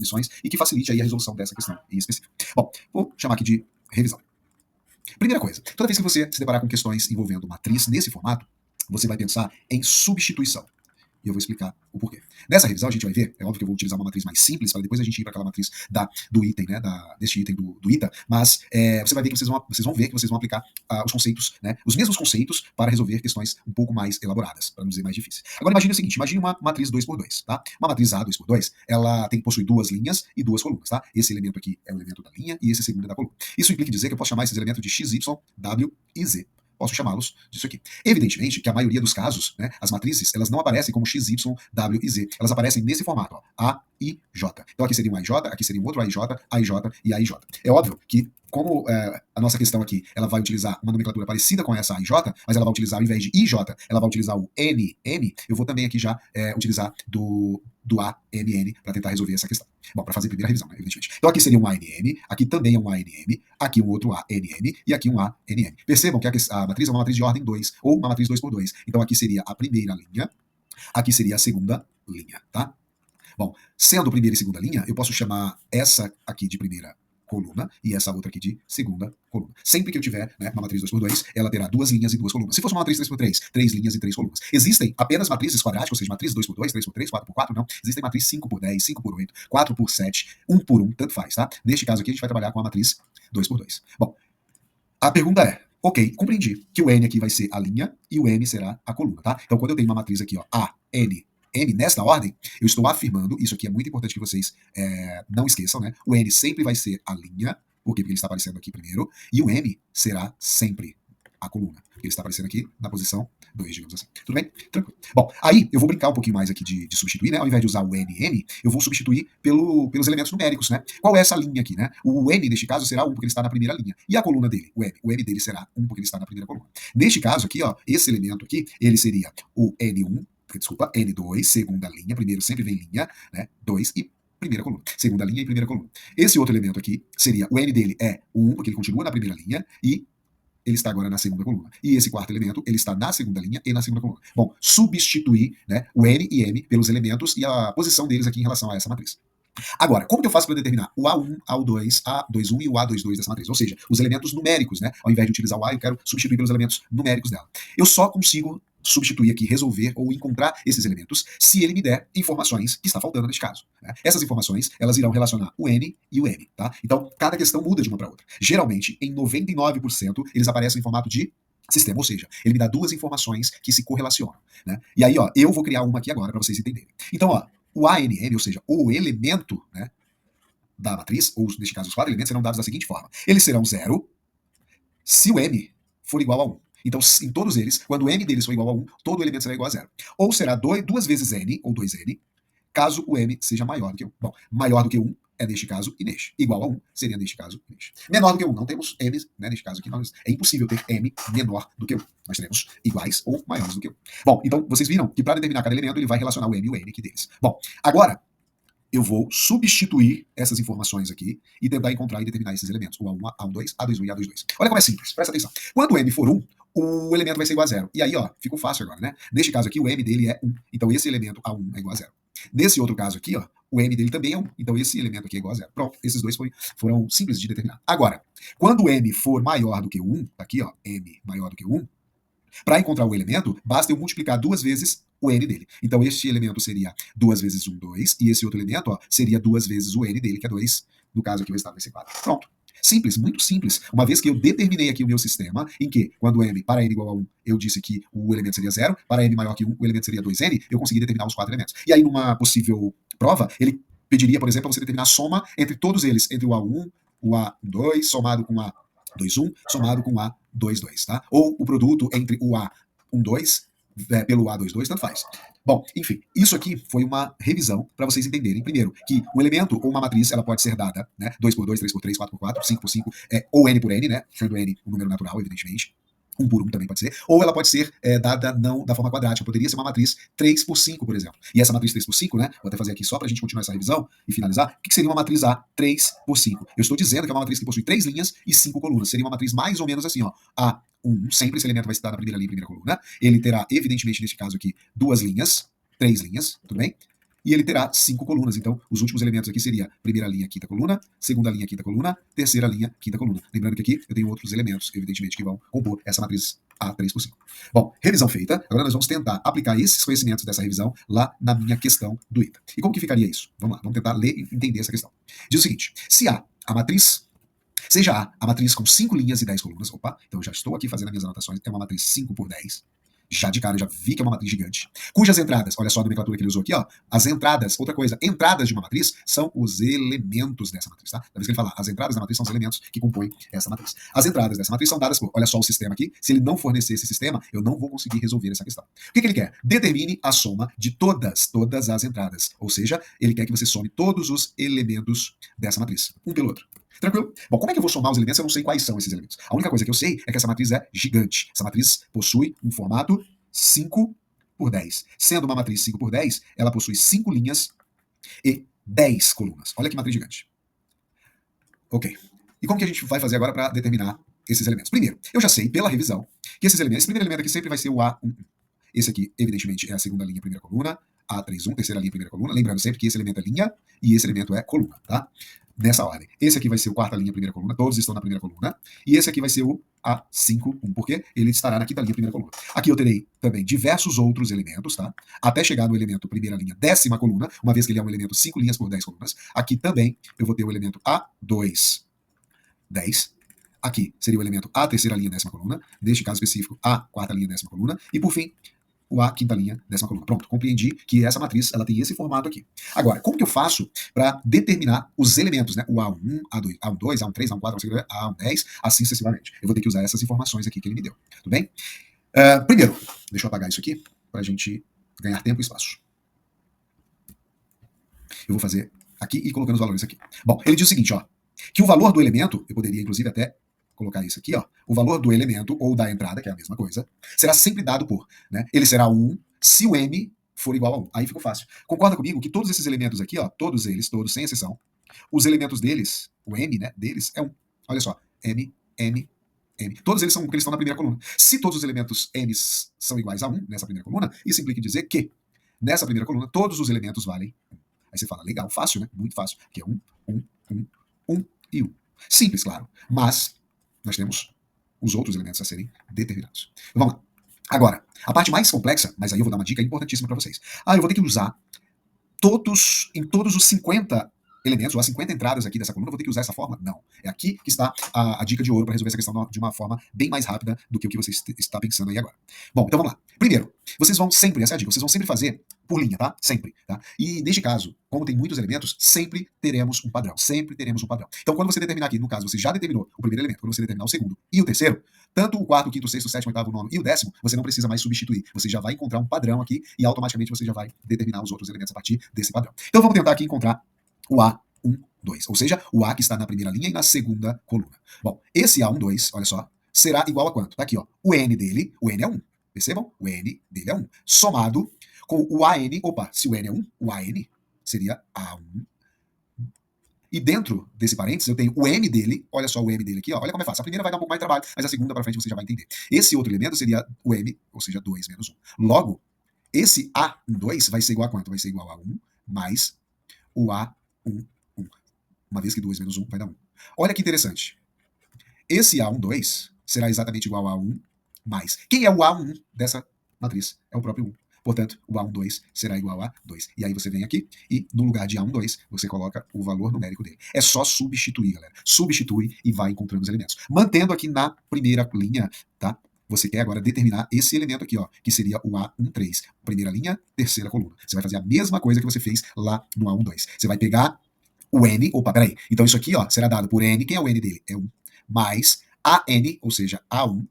definições e que facilite aí a resolução dessa questão em específico. Bom, vou chamar aqui de revisão. Primeira coisa, toda vez que você se deparar com questões envolvendo matriz nesse formato, você vai pensar em substituição. E eu vou explicar o porquê. Nessa revisão a gente vai ver, é óbvio que eu vou utilizar uma matriz mais simples, para depois a gente ir para aquela matriz do item, né, deste item do ITA, mas você vai ver que vocês vão ver que vocês vão aplicar os conceitos, né, os mesmos conceitos para resolver questões um pouco mais elaboradas, para não dizer mais difíceis. Agora imagine o seguinte, imagine uma matriz 2x2, tá? Uma matriz A 2x2, ela possui duas linhas e duas colunas, tá? Esse elemento aqui é o elemento da linha e esse segundo é da coluna. Isso implica dizer que eu posso chamar esses elementos de x, y, w e z. Posso chamá-los disso aqui. Evidentemente que a maioria dos casos, né, as matrizes, elas não aparecem como x, y, w e z. Elas aparecem nesse formato, ó, A, I, J. Então aqui seria um AIJ, aqui seria um outro AIJ, AIJ e AIJ. É óbvio que, como a nossa questão aqui, ela vai utilizar uma nomenclatura parecida com essa AIJ, mas ela vai utilizar, ao invés de IJ, ela vai utilizar o NM, eu vou também aqui já utilizar do ANN para tentar resolver essa questão. Bom, para fazer a primeira revisão, né, evidentemente. Então aqui seria um ANM, aqui também é um ANM, aqui um outro ANN e aqui um ANN. Percebam que a matriz é uma matriz de ordem 2, ou uma matriz 2x2. Então aqui seria a primeira linha, aqui seria a segunda linha, tá? Bom, sendo primeira e segunda linha, eu posso chamar essa aqui de primeira coluna e essa outra aqui de segunda coluna. Sempre que eu tiver, né, uma matriz 2x2, ela terá duas linhas e duas colunas. Se fosse uma matriz 3x3, três linhas e três colunas. Existem apenas matrizes quadráticas, ou seja, matrizes 2x2, 3x3, 4x4, não. Existem matrizes 5x10, 5x8, 4x7, 1x1, tanto faz, tá? Neste caso aqui, a gente vai trabalhar com a matriz 2x2. Bom, a pergunta é, ok, compreendi que o N aqui vai ser a linha e o M será a coluna, tá? Então, quando eu tenho uma matriz aqui, ó, A, N, M nesta ordem, eu estou afirmando, isso aqui é muito importante que vocês não esqueçam, né? O N sempre vai ser a linha, por quê? Porque ele está aparecendo aqui primeiro, e o M será sempre a coluna, porque ele está aparecendo aqui na posição 2, digamos assim. Tudo bem? Tranquilo. Bom, aí eu vou brincar um pouquinho mais aqui de substituir, né? Ao invés de usar o NM, eu vou substituir pelos elementos numéricos, né? Qual é essa linha aqui, né? O N, neste caso, será 1, porque ele está na primeira linha. E a coluna dele, o M dele será 1, porque ele está na primeira coluna. Neste caso aqui, ó, esse elemento aqui, ele seria o N1, desculpa, N2, segunda linha, primeiro sempre vem linha, né? 2 e primeira coluna, segunda linha e primeira coluna. Esse outro elemento aqui seria, o N dele é o 1, porque ele continua na primeira linha, e ele está agora na segunda coluna. E esse quarto elemento, ele está na segunda linha e na segunda coluna. Bom, substituir, né, o N e M pelos elementos e a posição deles aqui em relação a essa matriz. Agora, como que eu faço para determinar o A1, A2, A21 e o A22 dessa matriz? Ou seja, os elementos numéricos, né? Ao invés de utilizar o A, eu quero substituir pelos elementos numéricos dela. Eu só consigo substituir aqui, resolver ou encontrar esses elementos se ele me der informações que está faltando neste caso, né? Essas informações, elas irão relacionar o N e o M, tá? Então, cada questão muda de uma para outra. Geralmente, em 99%, eles aparecem em formato de sistema, ou seja, ele me dá duas informações que se correlacionam, né? E aí, ó, eu vou criar uma aqui agora para vocês entenderem. Então, ó, o ANM, ou seja, o elemento, né, da matriz, ou neste caso os quatro elementos, serão dados da seguinte forma. Eles serão 0 se o M for igual a 1. Então, em todos eles, quando o M deles for igual a 1, todo elemento será igual a 0. Ou será 2 vezes N, ou 2N, caso o M seja maior do que 1. Bom, maior do que 1 é neste caso e neste. Igual a 1 seria neste caso e neste. Menor do que 1, não temos M, né, neste caso aqui. É impossível ter M menor do que 1. Nós teremos iguais ou maiores do que 1. Bom, então vocês viram que para determinar cada elemento ele vai relacionar o M e o N aqui deles. Bom, agora eu vou substituir essas informações aqui e tentar encontrar e determinar esses elementos. O A1, A12, A21 e A22. Olha como é simples, presta atenção. Quando o M for 1, o elemento vai ser igual a 0. E aí, ó, ficou fácil agora, né? Neste caso aqui, o M dele é 1. Então esse elemento A1 é igual a 0. Nesse outro caso aqui, ó, o M dele também é 1. Então esse elemento aqui é igual a 0. Pronto, esses dois foram simples de determinar. Agora, quando o M for maior do que 1, tá aqui, ó, M maior do que 1, para encontrar o elemento, basta eu multiplicar 2 vezes o N dele. Então este elemento seria 2 vezes 1, 2, e esse outro elemento, ó, seria 2 vezes o N dele, que é 2. No caso aqui o resultado vai ser 4. Pronto. Simples, muito simples. Uma vez que eu determinei aqui o meu sistema, em que, quando M para N igual a 1, eu disse que o elemento seria 0, para N maior que 1, o elemento seria 2N, eu consegui determinar os 4 elementos. E aí, numa possível prova, ele pediria, por exemplo, para você determinar a soma entre todos eles, entre o A1, o A2, somado com o A21, somado com o A22, tá? Ou o produto entre o A12 pelo A22, tanto faz. Bom, enfim, isso aqui foi uma revisão para vocês entenderem, primeiro, que um elemento ou uma matriz, ela pode ser dada, né, 2x2, 3x3, 4x4, 5x5, ou N por N, né, sendo N um número natural, evidentemente, 1 por 1 também pode ser, ou ela pode ser dada não da forma quadrática, poderia ser uma matriz 3x5, por exemplo. E essa matriz 3x5, né, vou até fazer aqui só para a gente continuar essa revisão e finalizar, o que seria uma matriz A 3x5? Eu estou dizendo que é uma matriz que possui 3 linhas e 5 colunas, seria uma matriz mais ou menos assim, ó, A1, sempre esse elemento vai estar na primeira linha e primeira coluna, ele terá, evidentemente, neste caso aqui, 2 linhas, 3 linhas, tudo bem? e ele terá 5 colunas. Então, os últimos elementos aqui seria primeira linha, quinta coluna, segunda linha, quinta coluna, terceira linha, quinta coluna. Lembrando que aqui eu tenho outros elementos, evidentemente, que vão compor essa matriz A 3 por 5. Bom, revisão feita. Agora nós vamos tentar aplicar esses conhecimentos dessa revisão lá na minha questão do ITA. E como que ficaria isso? Vamos lá, vamos tentar ler e entender essa questão. Diz o seguinte: se A, a matriz, seja A matriz com 5 linhas e 10 colunas, opa, então eu já estou aqui fazendo as minhas anotações, é uma matriz 5 por 10, já de cara, já vi que é uma matriz gigante, cujas entradas, olha só a nomenclatura que ele usou aqui, ó, as entradas, outra coisa, entradas de uma matriz são os elementos dessa matriz, tá? Da vez que ele fala, as entradas da matriz são os elementos que compõem essa matriz. As entradas dessa matriz são dadas por, olha só o sistema aqui, se ele não fornecer esse sistema, eu não vou conseguir resolver essa questão. O que ele quer? Determine a soma de todas as entradas, ou seja, ele quer que você some todos os elementos dessa matriz, um pelo outro. Tranquilo? Bom, como é que eu vou somar os elementos se eu não sei quais são esses elementos? A única coisa que eu sei é que essa matriz é gigante. Essa matriz possui um formato 5 por 10. Sendo uma matriz 5 por 10, ela possui 5 linhas e 10 colunas. Olha que matriz gigante. Ok. E como que a gente vai fazer agora para determinar esses elementos? Primeiro, eu já sei pela revisão que esses elementos, esse primeiro elemento aqui sempre vai ser o A11. Esse aqui, evidentemente, é a segunda linha, primeira coluna. A31, terceira linha, primeira coluna. Lembrando sempre que esse elemento é linha e esse elemento é coluna, tá? Nessa ordem. Esse aqui vai ser o quarta linha, primeira coluna. Todos estão na primeira coluna. E esse aqui vai ser o A51, porque ele estará na quinta linha, primeira coluna. Aqui eu terei também diversos outros elementos, tá? Até chegar no elemento primeira linha, décima coluna, uma vez que ele é um elemento 5 linhas por 10 colunas. Aqui também eu vou ter o elemento A2, 10. Aqui seria o elemento A, terceira linha, décima coluna. Neste caso específico, A, quarta linha, décima coluna. E por fim, o A, quinta linha, décima coluna. Pronto, compreendi que essa matriz ela tem esse formato aqui. Agora, como que eu faço para determinar os elementos, né? O A1, A2, A12, A13, A14, A10, assim sucessivamente. Eu vou ter que usar essas informações aqui que ele me deu. Tudo bem? Primeiro, deixa eu apagar isso aqui para a gente ganhar tempo e espaço. Eu vou fazer aqui e colocando os valores aqui. Bom, ele diz o seguinte, ó, que o valor do elemento, eu poderia inclusive até colocar isso aqui, ó, o valor do elemento ou da entrada, que é a mesma coisa, será sempre dado por, né? Ele será 1 se o m for igual a 1. Aí ficou fácil. Concorda comigo que todos esses elementos aqui, ó, todos eles, todos, sem exceção, os elementos deles, o m, né, deles é 1. Olha só, m, m, m. Todos eles são porque eles estão na primeira coluna. Se todos os elementos m são iguais a 1 nessa primeira coluna, isso implica dizer que nessa primeira coluna todos os elementos valem 1. Aí você fala, legal, fácil, né? Muito fácil. Aqui é 1, 1, 1, 1 e 1. Simples, claro. Mas nós temos os outros elementos a serem determinados. Então, vamos lá. Agora, a parte mais complexa, mas aí eu vou dar uma dica importantíssima para vocês. Eu vou ter que usar em todos os 50 elementos, ou as 50 entradas aqui dessa coluna, eu vou ter que usar essa forma? Não. É aqui que está a dica de ouro para resolver essa questão de uma forma bem mais rápida do que o que você está pensando aí agora. Bom, então vamos lá. Primeiro, vocês vão sempre, essa é a dica, vocês vão sempre fazer por linha, tá? Sempre, tá? E neste caso, como tem muitos elementos, sempre teremos um padrão. Sempre teremos um padrão. Então, quando você determinar aqui, no caso, você já determinou o primeiro elemento, quando você determinar o segundo e o terceiro, tanto o quarto, o quinto, o sexto, o sétimo, o oitavo, o nono e o décimo, você não precisa mais substituir. Você já vai encontrar um padrão aqui e automaticamente você já vai determinar os outros elementos a partir desse padrão. Então, vamos tentar aqui encontrar o A1, 2, ou seja, o A que está na primeira linha e na segunda coluna. Bom, esse A1, 2, olha só, será igual a quanto? Tá aqui, ó, o N dele, o N é 1, percebam? O N dele é 1, somado com o AN, se o N é 1, o AN seria A1. E dentro desse parênteses eu tenho o M dele, olha só o M dele aqui, ó, olha como é fácil. A primeira vai dar um pouco mais de trabalho, mas a segunda para frente você já vai entender. Esse outro elemento seria o M, ou seja, 2 menos 1. Logo, esse A2 vai ser igual a quanto? Vai ser igual a 1 mais o A1, 1. Uma vez que 2 menos 1 vai dar 1. Olha que interessante. Esse A12 será exatamente igual a 1 mais. Quem é o A1 dessa matriz? É o próprio 1. Portanto, o A12 será igual a 2. E aí você vem aqui e no lugar de A12 você coloca o valor numérico dele. É só substituir, galera. Substitui e vai encontrando os elementos. Mantendo aqui na primeira linha, tá? Você quer agora determinar esse elemento aqui, ó, que seria o A13. Primeira linha, terceira coluna. Você vai fazer a mesma coisa que você fez lá no A12. Você vai pegar o N, peraí. Então isso aqui, ó, será dado por N. Quem é o N dele? É 1. Mais AN, ou seja, A1.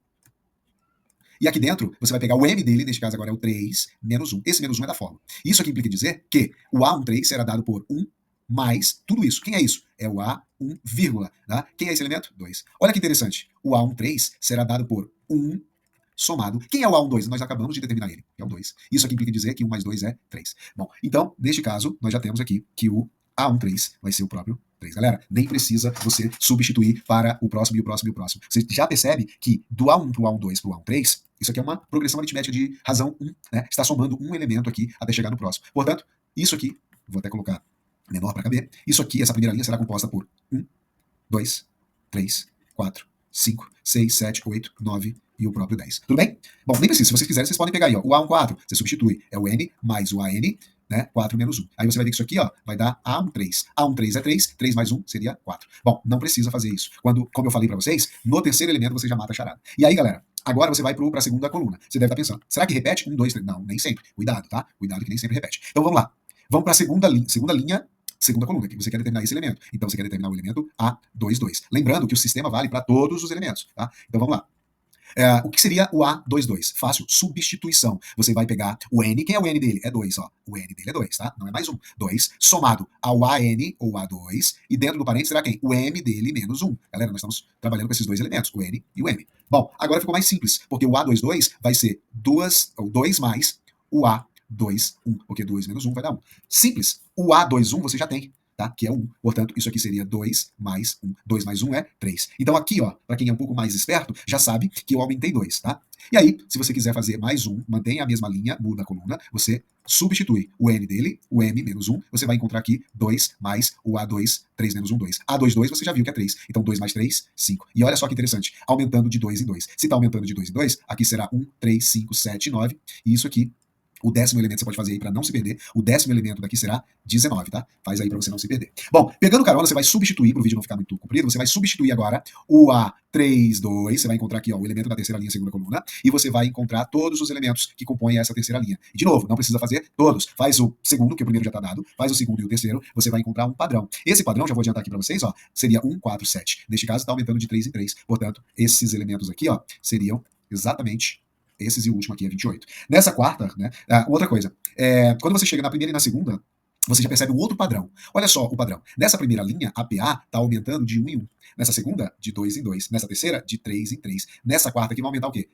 E aqui dentro, você vai pegar o M dele, neste caso agora é o 3, menos 1. Esse menos 1 é da fórmula. Isso aqui implica dizer que o A13 será dado por 1 mais tudo isso. Quem é isso? É o A1, vírgula. Tá? Quem é esse elemento? 2. Olha que interessante. O A13 será dado por 1 somado. Quem é o A12? Nós acabamos de determinar ele, que é o 2. Isso aqui implica dizer que 1 mais 2 é 3. Bom, então, neste caso, nós já temos aqui que o A13 vai ser o próprio 3. Galera, nem precisa você substituir para o próximo e o próximo e o próximo. Você já percebe que do A1 para o A12 para o A13, isso aqui é uma progressão aritmética de razão 1, né? Está somando um elemento aqui até chegar no próximo. Portanto, Isso aqui, vou até colocar menor para caber, isso aqui, essa primeira linha será composta por 1, 2, 3, 4, 5, 6, 7, 8, 9 e o próprio 10. Tudo bem? Bom, nem precisa. Se vocês quiserem, vocês podem pegar aí, ó, o A1, 4. Você substitui. É o N mais o AN, né? 4 menos 1. Aí você vai ver que isso aqui, ó, vai dar A1, 3. A1, 3 é 3. 3 mais 1 seria 4. Bom, não precisa fazer isso. Como eu falei para vocês, no terceiro elemento você já mata a charada. E aí, galera, agora você vai para a segunda coluna. Você deve estar pensando, será que repete? 1, 2, 3. Não, nem sempre. Cuidado, tá? Cuidado que nem sempre repete. Então vamos lá. Vamos para a segunda linha, segunda coluna, que você quer determinar esse elemento. Então você quer determinar o elemento A2, 2. Lembrando que o sistema vale para todos os elementos, tá? Então vamos lá. O que seria o A22? Fácil, substituição. Você vai pegar o N, quem é o N dele? É 2, ó. O N dele é 2, tá? Não é mais 1. 2, somado ao AN, ou A2, e dentro do parênteses será quem? O M dele menos 1. Galera, nós estamos trabalhando com esses dois elementos, o N e o M. Bom, agora ficou mais simples, porque o A22 vai ser 2 mais o A21, porque 2 menos 1 vai dar 1. Simples. O A21 você já tem, tá? Que é 1. Portanto, isso aqui seria 2 mais 1. 2 mais 1 é 3. Então aqui, ó, para quem é um pouco mais esperto, já sabe que eu aumentei 2, tá? E aí, se você quiser fazer mais 1, mantém a mesma linha, muda a coluna, você substitui o N dele, o M menos 1, você vai encontrar aqui 2 mais o A2, 3 menos 1, 2. A22 você já viu que é 3. Então 2 mais 3, 5. E olha só que interessante, aumentando de 2 em 2. Se está aumentando de 2 em 2, aqui será 1, 3, 5, 7, 9. E isso aqui, o 10º elemento você pode fazer aí para não se perder. O 10º elemento daqui será 19, tá? Faz aí para você não se perder. Bom, pegando carona, você vai substituir, para o vídeo não ficar muito comprido, você vai substituir agora o A32, você vai encontrar aqui, ó, o elemento da terceira linha, segunda coluna, e você vai encontrar todos os elementos que compõem essa terceira linha. E de novo, não precisa fazer todos. Faz o segundo, que o primeiro já está dado, faz o segundo e o terceiro, você vai encontrar um padrão. Esse padrão, já vou adiantar aqui para vocês, ó, seria 1, 4, 7. Neste caso, está aumentando de 3 em 3. Portanto, esses elementos aqui, ó, seriam exatamente esses, e o último aqui é 28. Nessa quarta, né, outra coisa, quando você chega na primeira e na segunda, você já percebe um outro padrão. Olha só o padrão. Nessa primeira linha, a PA está aumentando de 1 em 1. Nessa segunda, de 2 em 2. Nessa terceira, de 3 em 3. Nessa quarta aqui vai aumentar o quê?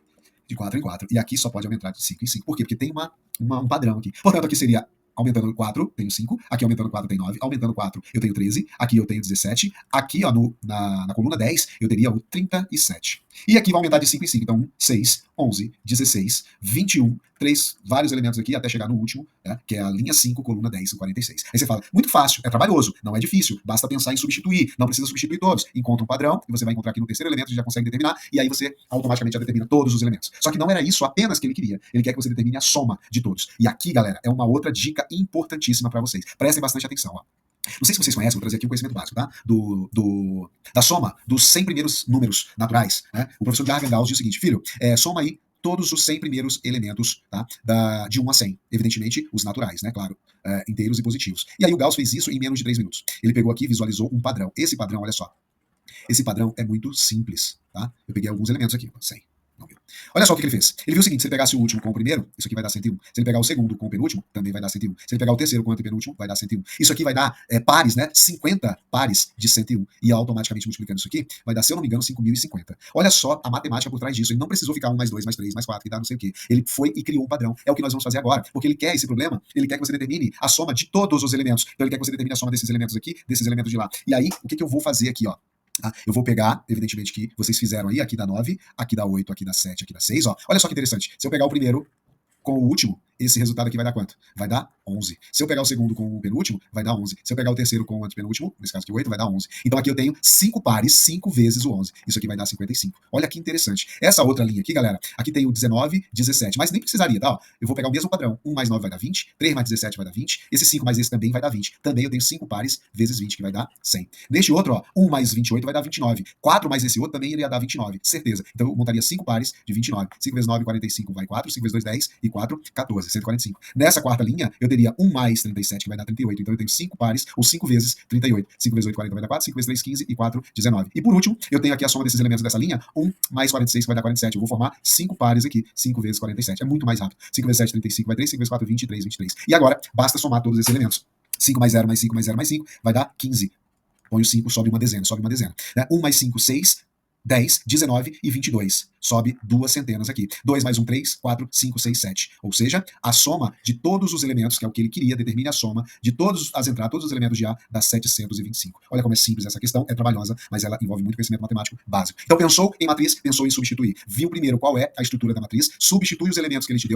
De 4 em 4. E aqui só pode aumentar de 5 em 5. Por quê? Porque tem um padrão aqui. Portanto, aqui seria aumentando 4, tenho 5. Aqui aumentando 4, tem 9. Aumentando 4, eu tenho 13. Aqui eu tenho 17. Aqui, ó, na coluna 10, eu teria o 37. E aqui vai aumentar de 5 em 5. Então, 1, 6, 11, 16, 21, 3, vários elementos aqui, até chegar no último, né, que é a linha 5, coluna 10, 46. Aí você fala, muito fácil, é trabalhoso, não é difícil, basta pensar em substituir, não precisa substituir todos. Encontra um padrão, e você vai encontrar aqui no terceiro elemento, você já consegue determinar, e aí você automaticamente já determina todos os elementos. Só que não era isso apenas que ele queria, ele quer que você determine a soma de todos. E aqui, galera, é uma outra dica importantíssima para vocês. Prestem bastante atenção, ó. Não sei se vocês conhecem, vou trazer aqui um conhecimento básico, tá? Da soma dos 100 primeiros números naturais, né? O professor Jargon Gauss diz o seguinte, filho, soma aí todos os 100 primeiros elementos, tá? De 1 a 100. Evidentemente, os naturais, né? Claro, inteiros e positivos. E aí o Gauss fez isso em menos de 3 minutos. Ele pegou aqui e visualizou um padrão. Esse padrão, olha só. Esse padrão é muito simples, tá? Eu peguei alguns elementos aqui, 100. Não viu. Olha só o que ele fez. Ele viu o seguinte, se ele pegasse o último com o primeiro, isso aqui vai dar 101. Se ele pegar o segundo com o penúltimo, também vai dar 101. Se ele pegar o terceiro com o antepenúltimo, vai dar 101. Isso aqui vai dar pares, né? 50 pares de 101. E automaticamente multiplicando isso aqui, vai dar, se eu não me engano, 5.050. Olha só a matemática por trás disso. Ele não precisou ficar 1 mais 2 mais 3 mais 4, que dá não sei o quê. Ele foi e criou um padrão. É o que nós vamos fazer agora. Porque ele quer esse problema, ele quer que você determine a soma de todos os elementos. Então ele quer que você determine a soma desses elementos aqui, desses elementos de lá. E aí, o que eu vou fazer aqui, ó? Eu vou pegar, evidentemente, que vocês fizeram aí, aqui dá 9, aqui dá 8, aqui dá 7, aqui dá 6, ó. Olha só que interessante. Se eu pegar o primeiro com o último, esse resultado aqui vai dar quanto? Vai dar 11. Se eu pegar o segundo com o penúltimo, vai dar 11. Se eu pegar o terceiro com o antepenúltimo, nesse caso aqui 8, vai dar 11. Então aqui eu tenho 5 pares, 5 vezes o 11. Isso aqui vai dar 55. Olha que interessante. Essa outra linha aqui, galera, aqui tem o 19, 17, mas nem precisaria, tá? Ó, eu vou pegar o mesmo padrão. 1 mais 9 vai dar 20, 3 mais 17 vai dar 20, esse 5 mais esse também vai dar 20. Também eu tenho 5 pares vezes 20, que vai dar 100. Neste outro, ó, 1 mais 28 vai dar 29. 4 mais esse outro também iria dar 29, certeza. Então eu montaria 5 pares de 29. 5 vezes 9, 45 vai 4, 5 vezes 2, 10 e 4, 14, 145. Nessa quarta linha, eu teria 1 mais 37, que vai dar 38. Então eu tenho 5 pares, ou 5 vezes 38. 5 vezes 8, 40 vai dar 4, 5 vezes 3, 15 e 4, 19. E por último, eu tenho aqui a soma desses elementos dessa linha, 1 mais 46, que vai dar 47. Eu vou formar 5 pares aqui, 5 vezes 47. É muito mais rápido. 5 vezes 7, 35 vai 3, 5 vezes 4, 23, 23. E agora, basta somar todos esses elementos. 5 mais 0 mais 5 mais 0 mais 5 vai dar 15. Põe o 5, sobe uma dezena, sobe uma dezena. 1 mais 5, 6. 10, 19 e 22. Sobe 2 centenas aqui. 2 mais 1, 3, 4, 5, 6, 7. Ou seja, a soma de todos os elementos, que é o que ele queria, determine a soma de todas as entradas, todos os elementos de A, dá 725. Olha como é simples essa questão, é trabalhosa, mas ela envolve muito conhecimento matemático básico. Então pensou em matriz, pensou em substituir. Viu primeiro qual é a estrutura da matriz, substitui os elementos que ele te deu,